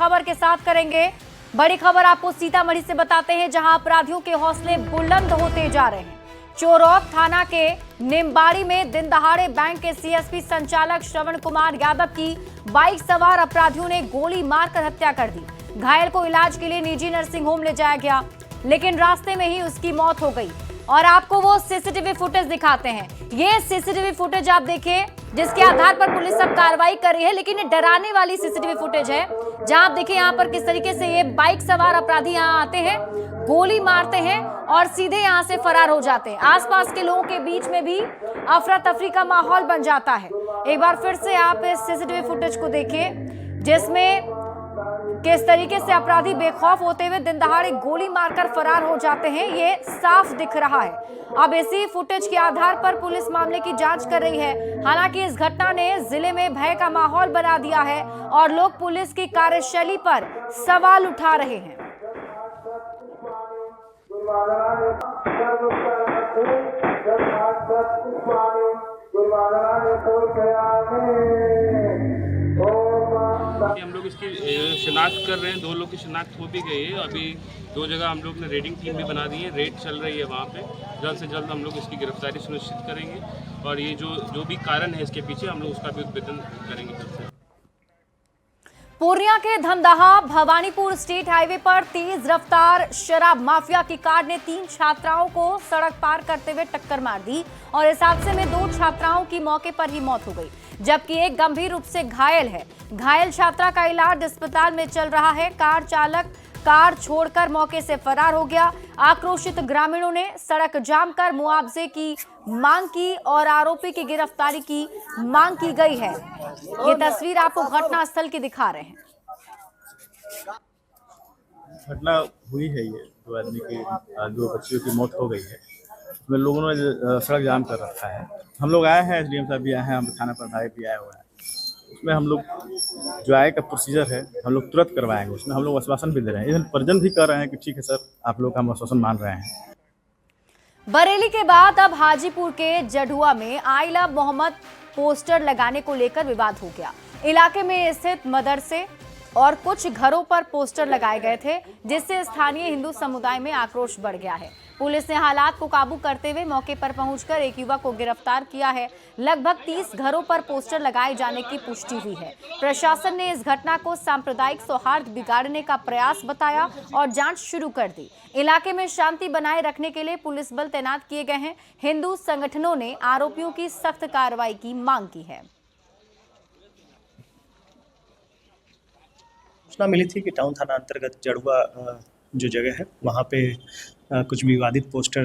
खबर के साथ करेंगे। बड़ी खबर आपको सीतामढ़ी से बताते हैं, जहां अपराधियों के हौसले बुलंद होते जा रहे हैं। चोरौत थाना के निम्बाड़ी में दिन दहाड़े बैंक के सीएसपी संचालक श्रवण कुमार यादव की बाइक सवार अपराधियों ने गोली मारकर हत्या कर दी। घायल को इलाज के लिए निजी नर्सिंग होम ले जाया गया, लेकिन रास्ते में ही उसकी मौत हो गई। और आपको वो सीसीटीवी फुटेज दिखाते हैं। ये सीसीटीवी फुटेज आप देखिए, जिसके आधार पर पुलिस अब कार्रवाई कर रही है। लेकिन ये डराने वाली सीसीटीवी फुटेज है, जहां आप देखिए यहाँ पर किस तरीके से ये बाइक सवार अपराधी यहाँ आते हैं, गोली मारते हैं और सीधे यहाँ से फरार हो जाते हैं। आसपास के लोगों के बीच में भी अफरा तफरी का माहौल बन जाता है। एक बार फिर से आप इस सीसीटीवी फुटेज को देखिए, जिसमें किस तरीके से अपराधी बेखौफ होते हुए दिन दहाड़े गोली मारकर फरार हो जाते हैं, ये साफ दिख रहा है। अब इसी फुटेज के आधार पर पुलिस मामले की जांच कर रही है। हालांकि इस घटना ने जिले में भय का माहौल बना दिया है और लोग पुलिस की कार्यशैली पर सवाल उठा रहे हैं। हम लोग इसकी शिनाख्त कर रहे हैं। 2 लोग की शिनाख्त हो भी गई है। अभी 2 जगह हम लोग ने रेडिंग टीम भी बना दी है, रेड चल रही है वहाँ पे। जल्द से जल्द हम लोग इसकी गिरफ्तारी सुनिश्चित करेंगे और ये जो भी कारण है इसके पीछे, हम लोग उसका भी उद्भेदन करेंगे फिर से। पूर्णिया के धमदाहा भवानीपुर स्टेट हाईवे पर तेज रफ्तार शराब माफिया की कार ने 3 छात्राओं को सड़क पार करते हुए टक्कर मार दी और इस हादसे में 2 छात्राओं की मौके पर ही मौत हो गई, जबकि एक गंभीर रूप से घायल है। घायल छात्रा का इलाज अस्पताल में चल रहा है। कार चालक कार छोड़कर मौके से फरार हो गया। आक्रोशित ग्रामीणों ने सड़क जाम कर मुआवजे की मांग की और आरोपी की गिरफ्तारी की मांग की गई है। ये तस्वीर आपको घटनास्थल की दिखा रहे हैं। घटना हुई है, ये 2 आदमी की 2 बच्चियों की मौत हो गई है। उसमें लोगों ने सड़क जाम कर रखा है। हम लोग आए हैं, एसडीएम साहब भी आए हैं, हम थाना प्रभारी भी आए हुए हैं। उसमें हम लोग जो आए का प्रोसीजर है हम लोग तुरंत करवाएंगे। उसमें हम लोग आश्वासन भी दे रहे हैं, इवन परिजन भी कर रहे हैं कि ठीक है सर, आप लोग का हम आश्वासन मान रहे हैं। बरेली के बाद अब हाजीपुर के जढ़ुआ में आई लव मोहम्मद पोस्टर लगाने को लेकर विवाद हो गया। इलाके में स्थित मदरसे और कुछ घरों पर पोस्टर लगाए गए थे, जिससे स्थानीय हिंदू समुदाय में आक्रोश बढ़ गया है। पुलिस ने हालात को काबू करते हुए मौके पर पहुंचकर एक युवक को गिरफ्तार किया है। लगभग 30 घरों पर पोस्टर लगाए जाने की पुष्टि हुई है। प्रशासन ने इस घटना को सांप्रदायिक सौहार्द बिगाड़ने का प्रयास बताया और जांच शुरू कर दी। इलाके में शांति बनाए रखने के लिए पुलिस बल तैनात किए गए हैं। हिंदू संगठनों ने आरोपियों की सख्त कार्रवाई की मांग की है। सूचना मिली थी कि टाउन थाना अंतर्गत जड़ुआ जो जगह है वहाँ पे कुछ विवादित पोस्टर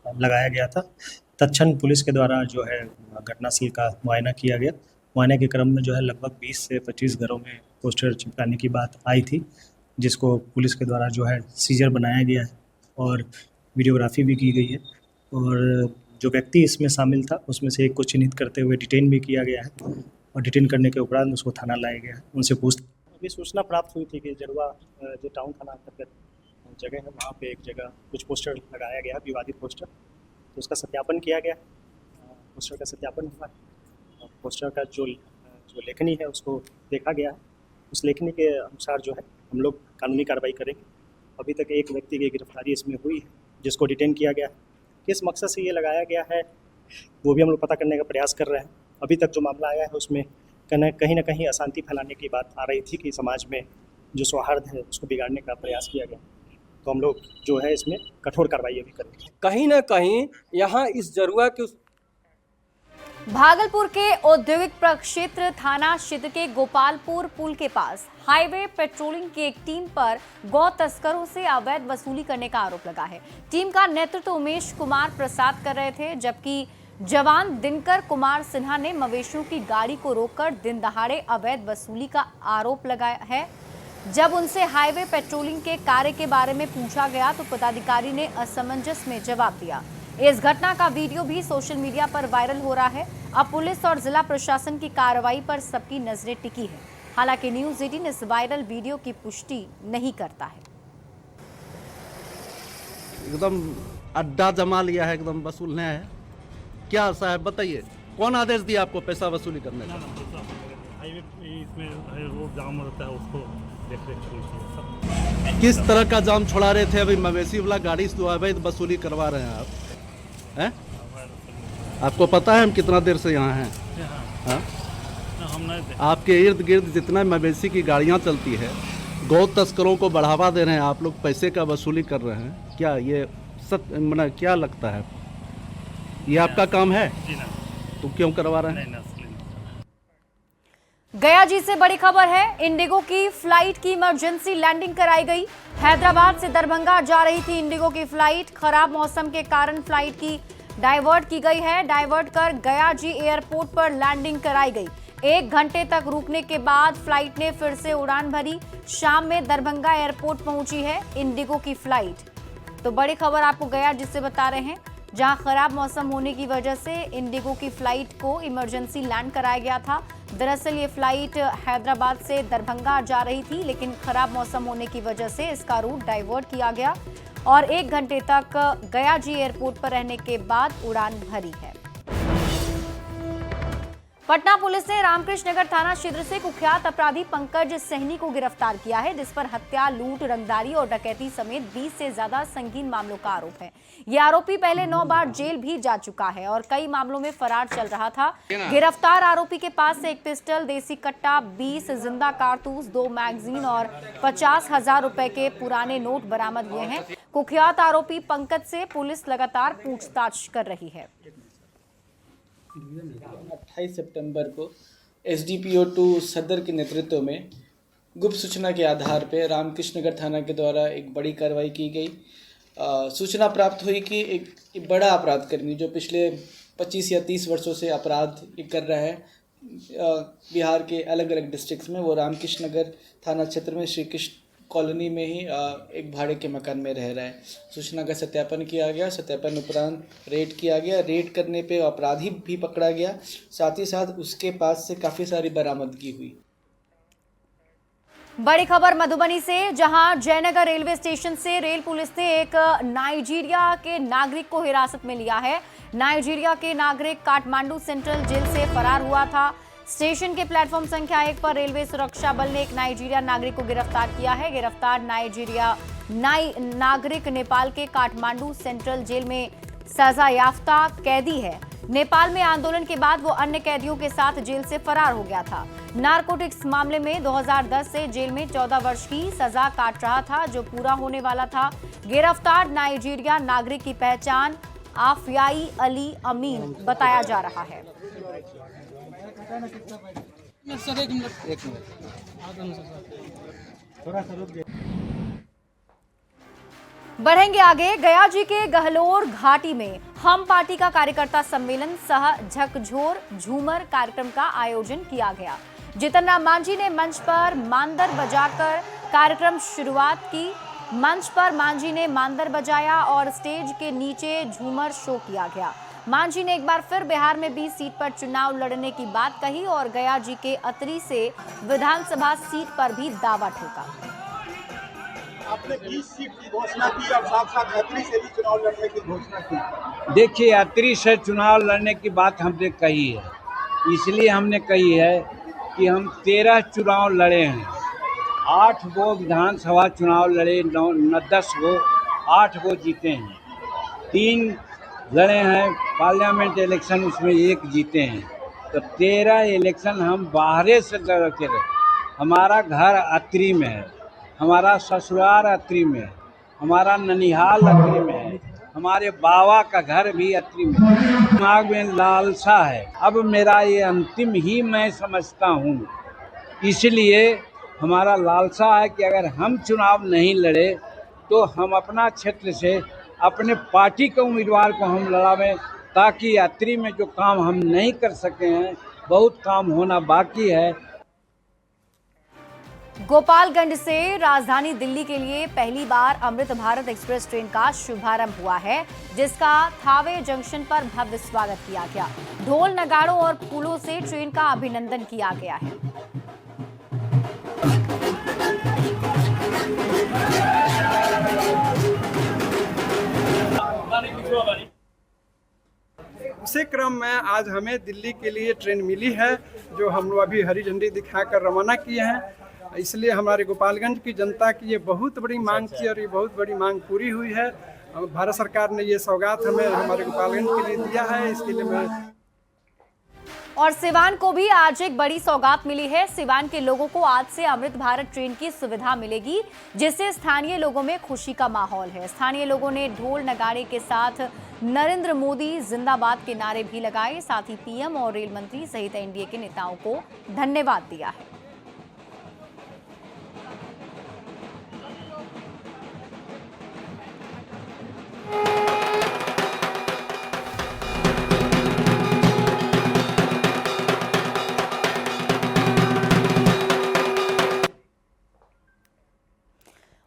लगाया गया था। तत्क्षण पुलिस के द्वारा जो है घटनास्थल का मुआयना किया गया। मुआयने के क्रम में जो है लगभग 20 से 25 घरों में पोस्टर चिपकाने की बात आई थी, जिसको पुलिस के द्वारा जो है सीजर बनाया गया है और वीडियोग्राफी भी की गई है। और जो व्यक्ति इसमें शामिल था उसमें से एक को चिन्हित करते हुए डिटेन भी किया गया है और डिटेन करने के उपरांत उसको थाना लाया गया है। उनसे पूछ अभी सूचना प्राप्त हुई थी कि जड़ुआ जो टाउन थाना अंतर्गत जगह है वहाँ पे एक जगह कुछ पोस्टर लगाया गया, विवादित पोस्टर। तो उसका सत्यापन किया गया, पोस्टर का सत्यापन हुआ है। पोस्टर का जो लेखनी है उसको देखा गया है। उस लेखनी के अनुसार जो है हम लोग कानूनी कार्रवाई करेंगे। अभी तक एक व्यक्ति की गिरफ्तारी इसमें हुई है, जिसको डिटेन किया गया है। किस मकसद से ये लगाया गया है वो भी हम लोग पता करने का प्रयास कर रहे हैं। अभी तक जो मामला आया है उसमें कहीं ना कहीं अशांति फैलाने की बात आ रही थी कि समाज में जो सौहार्द है उसको बिगाड़ने का प्रयास किया गया। तो हम लोग जो है इसमें कठोर कार्रवाई भी करेंगे। कहीं ना कहीं यहाँ इस जरुआ के भागलपुर के औद्योगिक प्रक्षेत्र थाना क्षेत्र के गोपालपुर पुल के पास हाईवे पेट्रोलिंग की एक टीम पर गौ तस्करों से अवैध वसूली करने का आरोप लगा है। टीम का नेतृत्व उमेश कुमार प्रसाद कर रहे थे, जबकि जवान दिनकर कुमार सिन्हा ने मवेशियों की गाड़ी को रोककर दिन दहाड़े अवैध वसूली का आरोप लगाया है। जब उनसे हाईवे पेट्रोलिंग के कार्य के बारे में पूछा गया तो पदाधिकारी ने असमंजस में जवाब दिया। इस घटना का वीडियो भी सोशल मीडिया पर वायरल हो रहा है। अब पुलिस और जिला प्रशासन की कार्रवाई पर सबकी नजरें टिकी है। हालांकि न्यूज़ 18 इस वायरल वीडियो की पुष्टि नहीं करता है। एकदम अड्डा जमा लिया है, एकदम वसूलने है। क्या साहब बताइए, कौन आदेश दिया आपको पैसा वसूली करने का? हाईवे इसमें रोड जाम रहता है, उसको किस तरह का जाम छोड़ा रहे थे? अभी मवेशी वाला गाड़ी से अवैध वसूली करवा रहे हैं आप, हैं? आपको पता है हम कितना देर से यहाँ हैं? हाँ? आपके इर्द गिर्द जितना मवेशी की गाड़ियाँ चलती है, गौ तस्करों को बढ़ावा दे रहे हैं आप लोग, पैसे का वसूली कर रहे हैं। क्या ये मतलब क्या लगता है, ये आपका काम है? तो क्यों करवा रहे हैं? गया जी से बड़ी खबर है। इंडिगो की फ्लाइट की इमरजेंसी लैंडिंग कराई गई। हैदराबाद से दरभंगा जा रही थी इंडिगो की फ्लाइट। खराब मौसम के कारण फ्लाइट की डाइवर्ट की गई है। डाइवर्ट कर गया जी एयरपोर्ट पर लैंडिंग कराई गई। 1 घंटे तक रुकने के बाद फ्लाइट ने फिर से उड़ान भरी। शाम में दरभंगा एयरपोर्ट पहुंची है इंडिगो की फ्लाइट। तो बड़ी खबर आपको गया जिससे बता रहे हैं, जहां खराब मौसम होने की वजह से इंडिगो की फ्लाइट को इमरजेंसी लैंड कराया गया था। दरअसल ये फ्लाइट हैदराबाद से दरभंगा जा रही थी, लेकिन खराब मौसम होने की वजह से इसका रूट डाइवर्ट किया गया और 1 घंटे तक गया जी एयरपोर्ट पर रहने के बाद उड़ान भरी है। पटना पुलिस ने रामकृष्ण नगर थाना क्षेत्र से कुख्यात अपराधी पंकज सहनी को गिरफ्तार किया है, जिस पर हत्या, लूट, रंगदारी और डकैती समेत 20 से ज्यादा संगीन मामलों का आरोप है। ये आरोपी पहले 9 बार जेल भी जा चुका है और कई मामलों में फरार चल रहा था। गिरफ्तार आरोपी के पास से 1 पिस्टल, देसी कट्टा, 20 जिंदा कारतूस, 2 मैगजीन और 50,000 रुपए के पुराने नोट बरामद हुए हैं। कुख्यात आरोपी पंकज से पुलिस लगातार पूछताछ कर रही है। 28 सितंबर को एसडीपीओ 2 सदर के नेतृत्व में गुप्त सूचना के आधार पर रामकृष्ण नगर थाना के द्वारा एक बड़ी कार्रवाई की गई। सूचना प्राप्त हुई कि एक बड़ा अपराधकर्मी जो पिछले 25 या 30 वर्षों से अपराध कर रहा है बिहार के अलग अलग डिस्ट्रिक्ट्स में, वो रामकृष्ण नगर थाना क्षेत्र में श्री कृष्ण कॉलोनी में ही एक भाड़े के मकान में रह रहा है। सूचना का सत्यापन किया गया। सत्यापन उपरांत रेड किया गया। रेड करने पे अपराधी भी पकड़ा गया, साथ ही साथ उसके पास से काफ़ी सारी बरामदगी हुई। बड़ी खबर मधुबनी से, जहां जयनगर रेलवे स्टेशन से रेल पुलिस ने एक नाइजीरिया के नागरिक को हिरासत में लिया है। नाइजीरिया के नागरिक काठमांडू सेंट्रल जेल से फरार हुआ था। स्टेशन के प्लेटफॉर्म संख्या 1 पर रेलवे सुरक्षा बल ने एक नाइजीरिया नागरिक को गिरफ्तार किया है। गिरफ्तार नाइजीरिया नागरिक नेपाल के काठमांडू सेंट्रल जेल में सजा याफ्ता कैदी है। नेपाल में आंदोलन के बाद वो अन्य कैदियों के साथ जेल से फरार हो गया था। नारकोटिक्स मामले में 2010 से जेल में 14 वर्ष की सजा काट रहा था, जो पूरा होने वाला था। गिरफ्तार नाइजीरिया नागरिक की पहचान आफियाई अली अमीन बताया जा रहा है। बढ़ेंगे आगे। गया जी के गहलोर घाटी में हम पार्टी का कार्यकर्ता सम्मेलन सह झकझोर झूमर कार्यक्रम का आयोजन किया गया। जितन राम मांझी ने मंच पर मांदर बजाकर कार्यक्रम शुरुआत की। मंच पर मांझी ने मांदर बजाया और स्टेज के नीचे झूमर शो किया गया। मांझी ने एक बार फिर बिहार में 20 सीट पर चुनाव लड़ने की बात कही और गया जी के अतरी से विधानसभा सीट पर भी दावा ठोका। आपने 20 सीट की घोषणा की और साथ साथ अतरी से भी चुनाव लड़ने की घोषणा की। देखिए, अतरी से चुनाव लड़ने की बात हमने कही है, इसलिए हमने कही है कि हम 13 चुनाव लड़े हैं। 8 वो विधानसभा चुनाव लड़े, 10 वो 8 वो जीते हैं। 3 लड़े हैं पार्लियामेंट इलेक्शन, उसमें 1 जीते हैं। तो 13 इलेक्शन हम बाहरे से लड़ते रहे। हमारा घर अतरी में है, हमारा ससुराल अतरी में है, हमारा ननिहाल अतरी में है, हमारे बाबा का घर भी अतरी में है। दिमाग में लालसा है, अब मेरा ये अंतिम ही मैं समझता हूँ। इसलिए हमारा लालसा है कि अगर हम चुनाव नहीं लड़े तो हम अपना क्षेत्र से अपने पार्टी के उम्मीदवार को हम लड़ावें, ताकि अतरी में जो काम हम नहीं कर सके हैं, बहुत काम होना बाकी है। गोपालगंज से राजधानी दिल्ली के लिए पहली बार अमृत भारत एक्सप्रेस ट्रेन का शुभारंभ हुआ है, जिसका थावे जंक्शन पर भव्य स्वागत किया गया। ढोल, नगाड़ों और फूलों से ट्रेन का अभिनंदन किया गया है। उसी क्रम में आज हमें दिल्ली के लिए ट्रेन मिली है, जो हम लोग अभी हरी झंडी दिखाकर रवाना किए हैं। इसलिए हमारे गोपालगंज की जनता की ये बहुत बड़ी मांग थी और ये बहुत बड़ी मांग पूरी हुई है। भारत सरकार ने ये सौगात हमें हमारे गोपालगंज के लिए दिया है, इसके लिए मैं। और सिवान को भी आज एक बड़ी सौगात मिली है। सिवान के लोगों को आज से अमृत भारत ट्रेन की सुविधा मिलेगी, जिससे स्थानीय लोगों में खुशी का माहौल है। स्थानीय लोगों ने ढोल नगाड़े के साथ नरेंद्र मोदी जिंदाबाद के नारे भी लगाए। साथ ही पीएम और रेल मंत्री सहित एनडीए के नेताओं को धन्यवाद दिया है।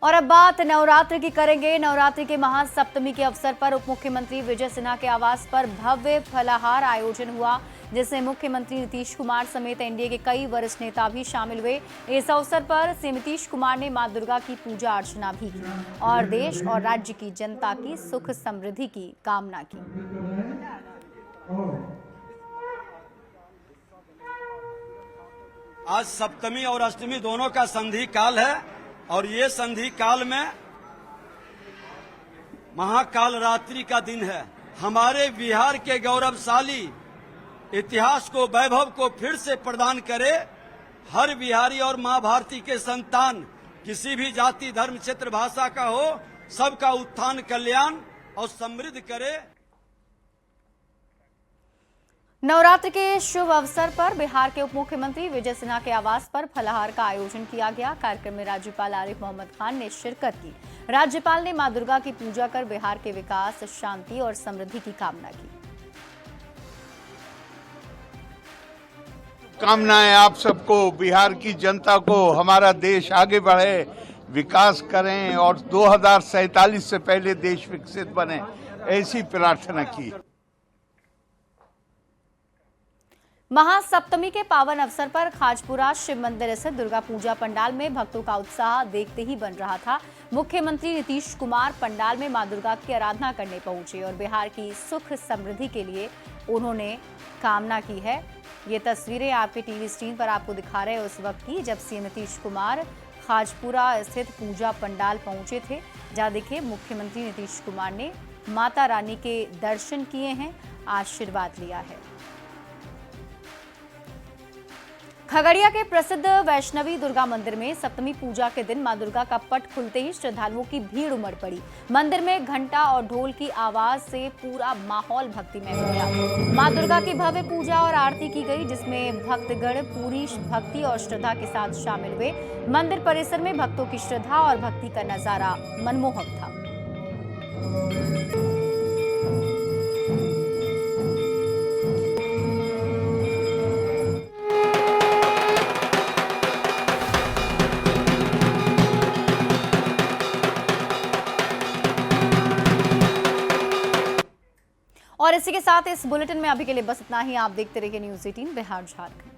और अब बात नवरात्र की करेंगे। नवरात्रि के महासप्तमी के अवसर पर उप मुख्यमंत्री विजय सिन्हा के आवास पर भव्य फलाहार आयोजन हुआ, जिसमें मुख्यमंत्री नीतीश कुमार समेत एनडीए के कई वरिष्ठ नेता भी शामिल हुए। इस अवसर पर सीएम नीतीश कुमार ने मां दुर्गा की पूजा अर्चना भी की और देश और राज्य की जनता की सुख समृद्धि की कामना की। आज सप्तमी और अष्टमी दोनों का संधि काल है और ये संधि काल में महाकाल रात्रि का दिन है। हमारे बिहार के गौरवशाली इतिहास को, वैभव को फिर से प्रदान करे। हर बिहारी और मां भारती के संतान किसी भी जाति, धर्म, क्षेत्र, भाषा का हो, सबका उत्थान, कल्याण और समृद्ध करे। नवरात्र के शुभ अवसर पर बिहार के उप मुख्यमंत्री विजय सिन्हा के आवास पर फलाहार का आयोजन किया गया। कार्यक्रम में राज्यपाल आरिफ मोहम्मद खान ने शिरकत की। राज्यपाल ने मां दुर्गा की पूजा कर बिहार के विकास, शांति और समृद्धि की कामना की। कामनाएं आप सबको, बिहार की जनता को, हमारा देश आगे बढ़े, विकास करें और 2047 से पहले देश विकसित बने, ऐसी प्रार्थना की। महासप्तमी के पावन अवसर पर खाजपुरा शिव मंदिर स्थित दुर्गा पूजा पंडाल में भक्तों का उत्साह देखते ही बन रहा था। मुख्यमंत्री नीतीश कुमार पंडाल में मां दुर्गा की आराधना करने पहुंचे और बिहार की सुख समृद्धि के लिए उन्होंने कामना की है। ये तस्वीरें आपके टीवी स्क्रीन पर आपको दिखा रहे हैं उस वक्त की, जब सीएम नीतीश कुमार खाजपुरा स्थित पूजा पंडाल पहुंचे थे, जहां देखिए मुख्यमंत्री नीतीश कुमार ने माता रानी के दर्शन किए हैं, आशीर्वाद लिया है। खगड़िया के प्रसिद्ध वैष्णवी दुर्गा मंदिर में सप्तमी पूजा के दिन मां दुर्गा का पट खुलते ही श्रद्धालुओं की भीड़ उमड़ पड़ी। मंदिर में घंटा और ढोल की आवाज से पूरा माहौल भक्तिमय हो गया। मां दुर्गा की भव्य पूजा और आरती की गई, जिसमें भक्तगण पूरी भक्ति और श्रद्धा के साथ शामिल हुए। मंदिर परिसर में भक्तों की श्रद्धा और भक्ति का नजारा मनमोहक था। और इसी के साथ इस बुलेटिन में अभी के लिए बस इतना ही। आप देखते रहिए न्यूज़ 18 बिहार झारखंड।